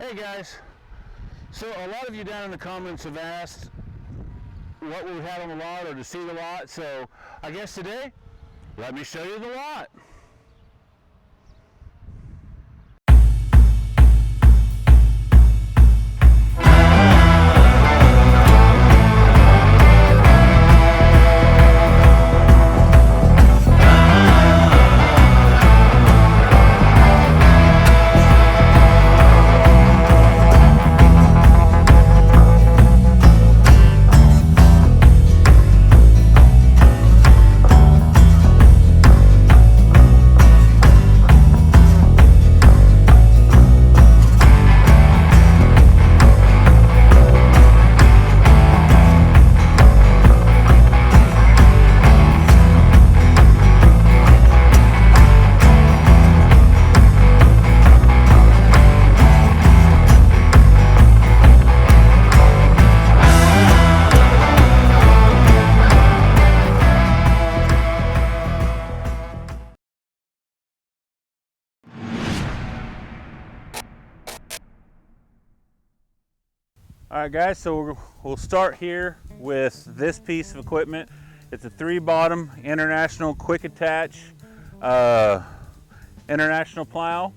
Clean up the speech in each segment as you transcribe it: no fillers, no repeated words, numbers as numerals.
Hey guys, so a lot of you down in the comments have asked what we had on the lot or to see the lot, so I guess today, let me show you the lot. All right guys, so we'll start here with this piece of equipment. It's a 3-bottom international quick attach international plow.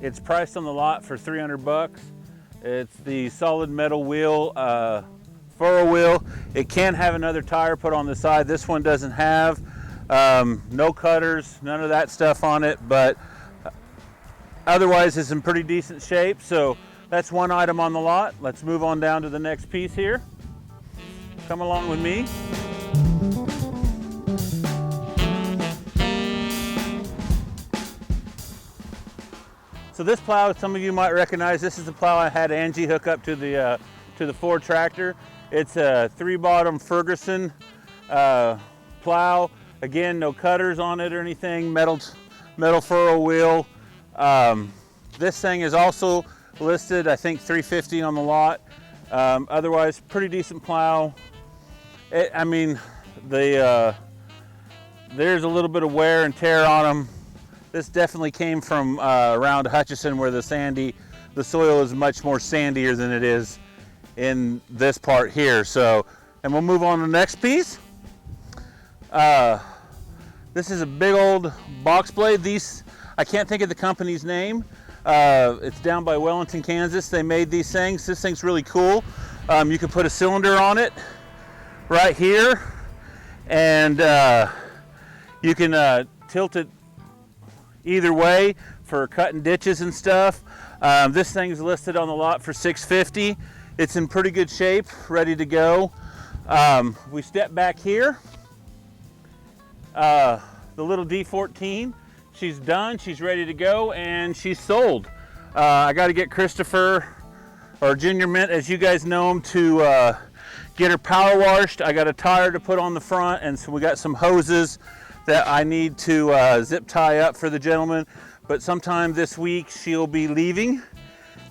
It's priced on the lot for 300 bucks. It's the solid metal wheel, furrow wheel. It can have another tire put on the side. This one doesn't have. No cutters, none of that stuff on it, but otherwise it's in pretty decent shape. So that's one item on the lot. Let's move on down to the next piece here. Come along with me. So this plow, some of you might recognize, this is the plow I had Angie hook up to the Ford tractor. It's a 3-bottom Ferguson plow. Again, no cutters on it or anything, metal furrow wheel. This thing is also listed, I think, $350 on the lot. Otherwise, pretty decent plow. I mean, there's a little bit of wear and tear on them. This definitely came from around Hutchinson, where the soil is much more sandier than it is in this part here. So, and we'll move on to the next piece. This is a big old box blade. These, I can't think of the company's name. It's down by Wellington, Kansas. They made these things. This thing's really cool. You can put a cylinder on it right here, and you can tilt it either way for cutting ditches and stuff. This thing's listed on the lot for $650. It's in pretty good shape, ready to go. We step back here. The little D14. She's done, she's ready to go, and she's sold. I got to get Christopher, or Junior Mint as you guys know him, to get her power washed. I got a tire to put on the front, and so we got some hoses that I need to zip tie up for the gentleman. But sometime this week she'll be leaving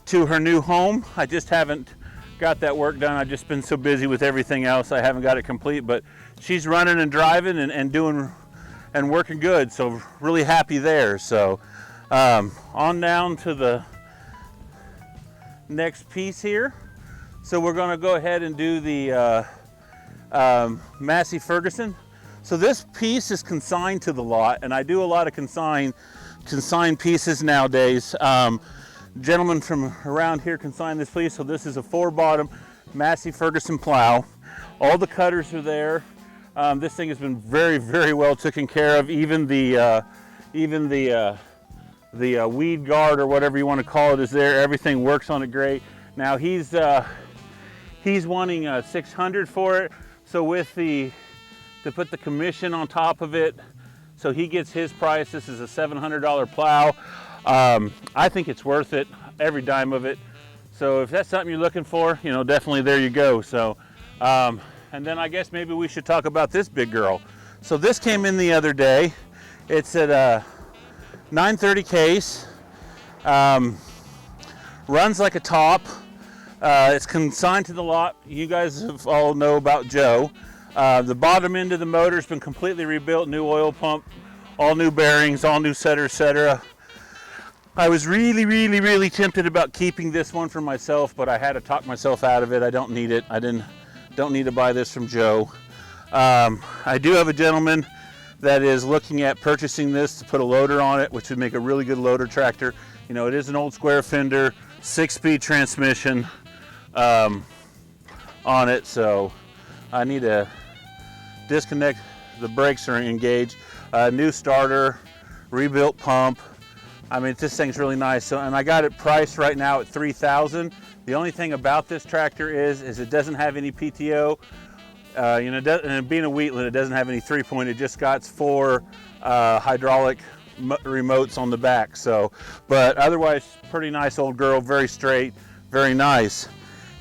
to her new home. I just haven't got that work done. I've just been so busy with everything else, I haven't got it complete. But she's running and driving and doing and working good, so really happy there. So on down to the next piece here. So we're going to go ahead and do the Massey Ferguson. So this piece is consigned to the lot, and I do a lot of consigned pieces nowadays. Gentlemen from around here consigned this piece. So this is a 4-bottom Massey Ferguson plow. All the cutters are there. This thing has been very, very well taken care of. Even the weed guard, or whatever you want to call it, is there. Everything works on it great. Now he's wanting $600 for it. So with to put the commission on top of it, so he gets his price. This is a $700 plow. I think it's worth it, every dime of it. So if that's something you're looking for, you know, definitely there you go. So. And then I guess maybe we should talk about this big girl. So this came in the other day. It's at a 930 case. Runs like a top. It's consigned to the lot. You guys all know about Joe. The bottom end of the motor's been completely rebuilt. New oil pump, all new bearings, all new setter, etc. I was really tempted about keeping this one for myself, but I had to talk myself out of it. I don't need it. Don't need to buy this from Joe. I do have a gentleman that is looking at purchasing this to put a loader on it, which would make a really good loader tractor. You know, it is an old square fender, 6-speed transmission on it, so I need to disconnect. The brakes are engaged. New starter, rebuilt pump. I mean, this thing's really nice. So, and I got it priced right now at $3,000. The only thing about this tractor is it doesn't have any PTO. You know, and being a Wheatland, it doesn't have any 3-point. It just got 4 hydraulic remotes on the back. So, but otherwise, pretty nice old girl, very straight, very nice.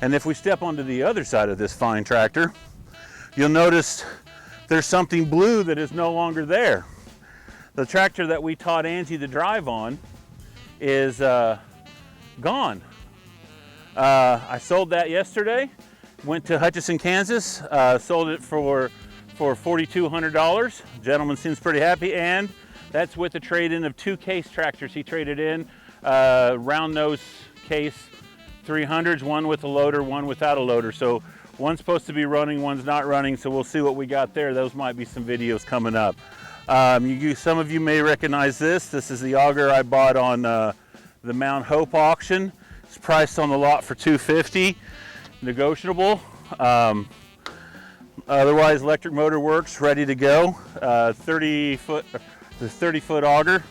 And if we step onto the other side of this fine tractor, you'll notice there's something blue that is no longer there. The tractor that we taught Angie to drive on is gone. I sold that yesterday. Went to Hutchinson, Kansas. Sold it for $4,200. Gentleman seems pretty happy, and that's with a trade-in of 2 case tractors he traded in. Round nose case 300s, one with a loader, one without a loader. So one's supposed to be running, one's not running, so we'll see what we got there. Those might be some videos coming up. Some of you may recognize this. This is the auger I bought on the Mount Hope auction. It's priced on the lot for $250, negotiable. Otherwise, electric motor works, ready to go. 30-foot auger.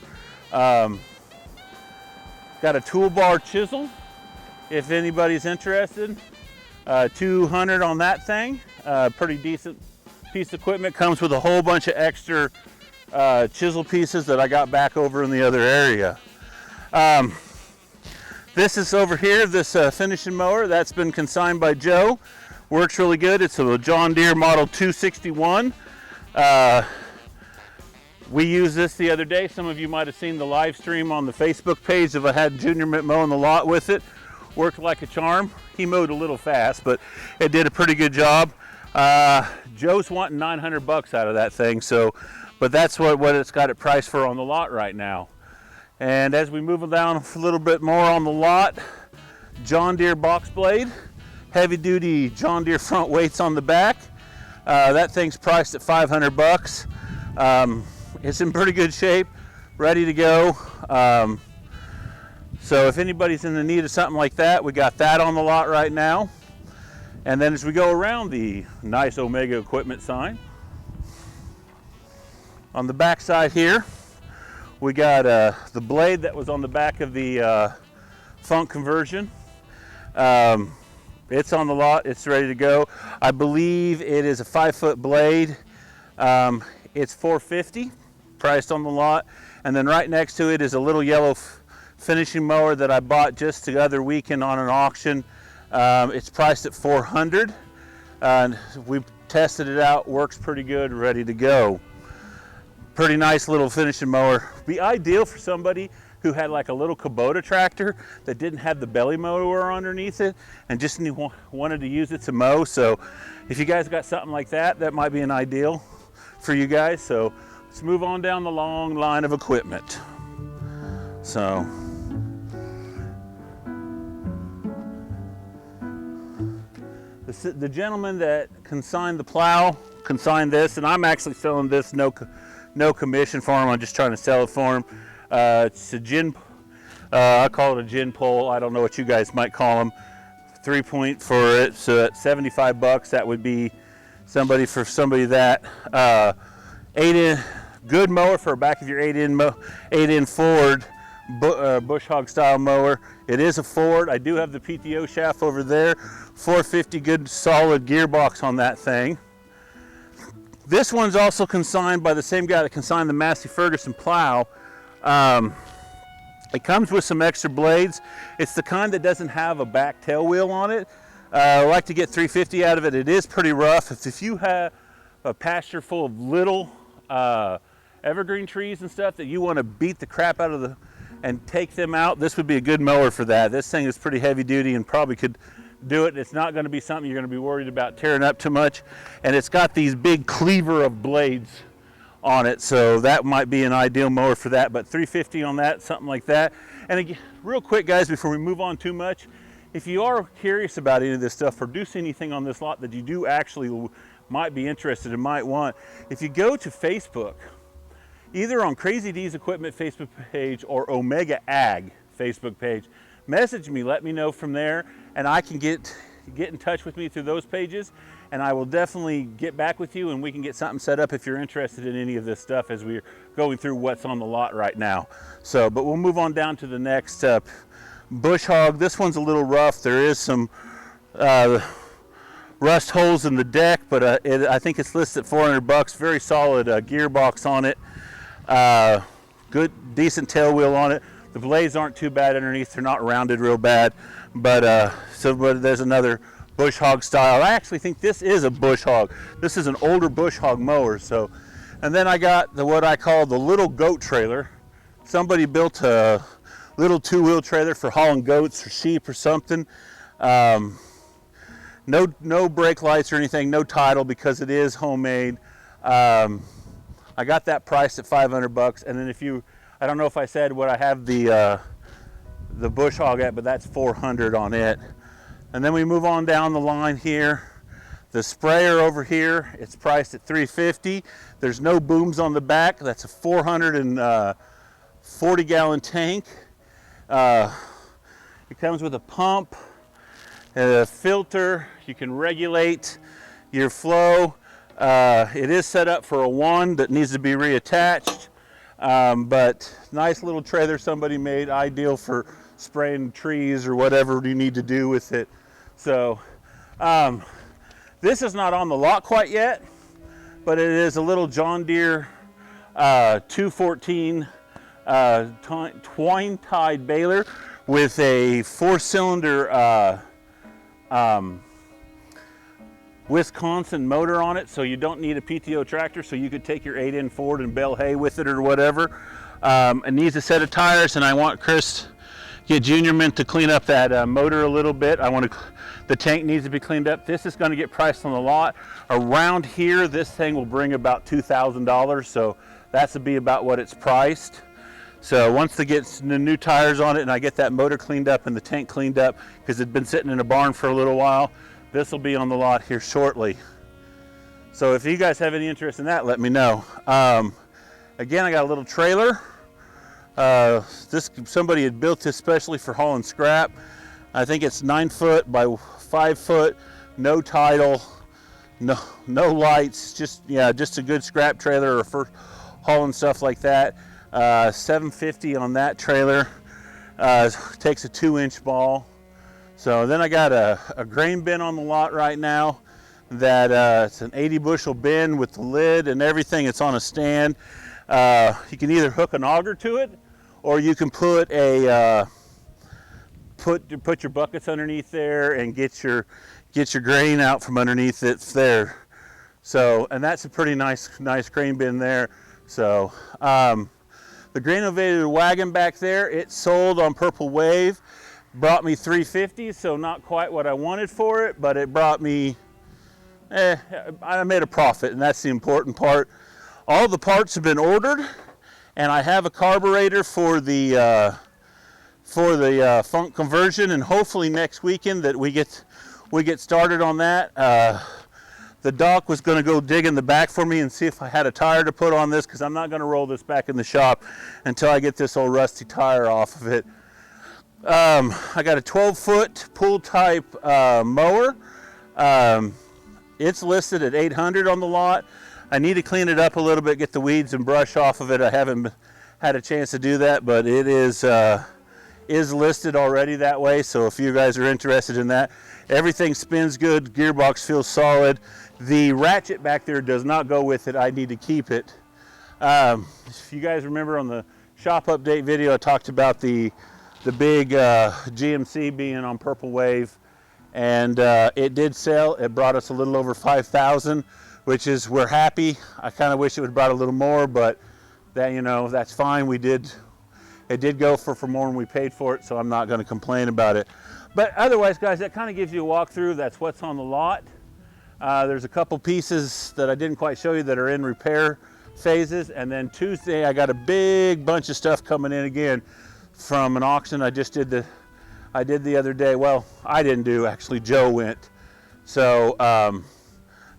Got a toolbar chisel, if anybody's interested. 200 on that thing. Pretty decent piece of equipment. Comes with a whole bunch of extra chisel pieces that I got back over in the other area. This is over here, this finishing mower that's been consigned by Joe. Works really good. It's a John Deere Model 261. We used this the other day. Some of you might have seen the live stream on the Facebook page of I had Junior mowing the lot with it. Worked like a charm. He mowed a little fast, but it did a pretty good job. Joe's wanting $900 out of that thing, so, but that's what it's got it priced for on the lot right now. And as we move down a little bit more on the lot, John Deere box blade, heavy duty John Deere front weights on the back. That thing's priced at $500. It's in pretty good shape, ready to go. So if anybody's in the need of something like that, we got that on the lot right now. And then as we go around the nice Omega equipment sign, on the back side here, we got the blade that was on the back of the Funk conversion. It's on the lot, it's ready to go. I believe it is a 5-foot blade. It's $450, priced on the lot. And then right next to it is a little yellow finishing mower that I bought just the other weekend on an auction. It's priced at $400. We tested it out, works pretty good, ready to go. Pretty nice little finishing mower. Be ideal for somebody who had like a little Kubota tractor that didn't have the belly mower underneath it and just wanted to use it to mow. So if you guys got something like that, that might be an ideal for you guys. So let's move on down the long line of equipment. So the gentleman that consigned the plow consigned this, and I'm actually selling this no commission for him. I'm just trying to sell it for him. It's a gin, I call it a gin pole. I don't know what you guys might call them. 3-point for it, so at $75, that would be somebody that 8-in good mower for back of your 8-in Ford bush hog style mower. It is a Ford. I do have the PTO shaft over there. 450 good solid gearbox on that thing. This one's also consigned by the same guy that consigned the Massey Ferguson plow. It comes with some extra blades. It's the kind that doesn't have a back tail wheel on it. I like to get 350 out of it. It is pretty rough. If you have a pasture full of little evergreen trees and stuff that you want to beat the crap out of and take them out, this would be a good mower for that. This thing is pretty heavy duty and probably could do it. It's not going to be something you're going to be worried about tearing up too much. And it's got these big cleaver of blades on it, so that might be an ideal mower for that. But 350 on that, something like that. And again, real quick guys, before we move on too much, if you are curious about any of this stuff or do see anything on this lot that you do actually might be interested and might want, if you go to Facebook, either on Crazy D's Equipment Facebook page or Omega Ag Facebook page, message me, let me know from there, and I can get in touch with me through those pages, and I will definitely get back with you and we can get something set up if you're interested in any of this stuff as we're going through what's on the lot right now. So, but we'll move on down to the next bush hog. This one's a little rough. There is some rust holes in the deck, but I think it's listed at $400. Very solid gearbox on it. Good, decent tail wheel on it. The blades aren't too bad underneath. They're not rounded real bad, but but there's another bush hog style. I actually think this is a bush hog. This is an older bush hog mower. So, and then I got what I call the little goat trailer. Somebody built a little two-wheel trailer for hauling goats or sheep or something. No brake lights or anything, no title because it is homemade. I got that priced at $500, and then I don't know if I said what I have the bush hog at, but that's $400 on it. And then we move on down the line here. The sprayer over here, it's priced at $350. There's no booms on the back. That's a 440-gallon tank. It comes with a pump, a filter. You can regulate your flow. It is set up for a 1 that needs to be reattached, but nice little trailer somebody made, ideal for spraying trees or whatever you need to do with it. So this is not on the lot quite yet, but it is a little John Deere 214 twine-tied baler with a 4-cylinder Wisconsin motor on it, so you don't need a PTO tractor, so you could take your 8-in Ford and bale hay with it or whatever. It needs a set of tires, and I want Chris get Junior Mint to clean up that motor a little bit. The tank needs to be cleaned up. This is going to get priced on the lot. Around here, this thing will bring about $2,000, so that's to be about what it's priced. So once they get the new tires on it and I get that motor cleaned up and the tank cleaned up, because it's been sitting in a barn for a little while, this will be on the lot here shortly. So if you guys have any interest in that, let me know. Again, I got a little trailer. Somebody had built this especially for hauling scrap. I think it's 9 foot by 5 foot, no title, no lights, just a good scrap trailer or for hauling stuff like that. $750 on that trailer. Takes a 2-inch ball. So then I got a grain bin on the lot right now that it's an 80 bushel bin with the lid and everything. It's on a stand. You can either hook an auger to it, or you can put put your buckets underneath there and get your grain out from underneath it there. So, and that's a pretty nice grain bin there. So the grain elevated wagon back there, it sold on Purple Wave, brought me $350, so not quite what I wanted for it, but it brought me, I made a profit, and that's the important part. All the parts have been ordered, and I have a carburetor for the funk conversion, and hopefully next weekend that we get started on that. The doc was going to go dig in the back for me and see if I had a tire to put on this, because I'm not going to roll this back in the shop until I get this old rusty tire off of it. I got a 12-foot pull type mower. It's listed at $800 on the lot. I need to clean it up a little bit, get the weeds and brush off of it. I haven't had a chance to do that, but it is listed already that way. So if you guys are interested in that, everything spins good, gearbox feels solid. The ratchet back there does not go with it. I need to keep it. If you guys remember on the shop update video, I talked about the big GMC being on Purple Wave, and it did sell. It brought us a little over $5,000, which is, we're happy. I kind of wish it would have brought a little more, but that, that's fine. It did go for more than we paid for it, so I'm not going to complain about it. But otherwise, guys, that kind of gives you a walkthrough. That's what's on the lot. There's a couple pieces that I didn't quite show you that are in repair phases, and then Tuesday I got a big bunch of stuff coming in again from an auction I did the other day. Well, I didn't do, actually Joe went. So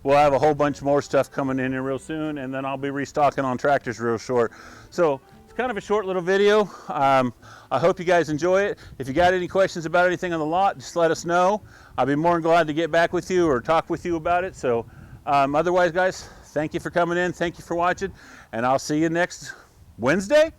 we'll have a whole bunch more stuff coming in here real soon, and then I'll be restocking on tractors real short. So it's kind of a short little video. I hope you guys enjoy it. If you got any questions about anything on the lot, just let us know. I'll be more than glad to get back with you or talk with you about it. So otherwise, guys, thank you for coming in. Thank you for watching, and I'll see you next Wednesday.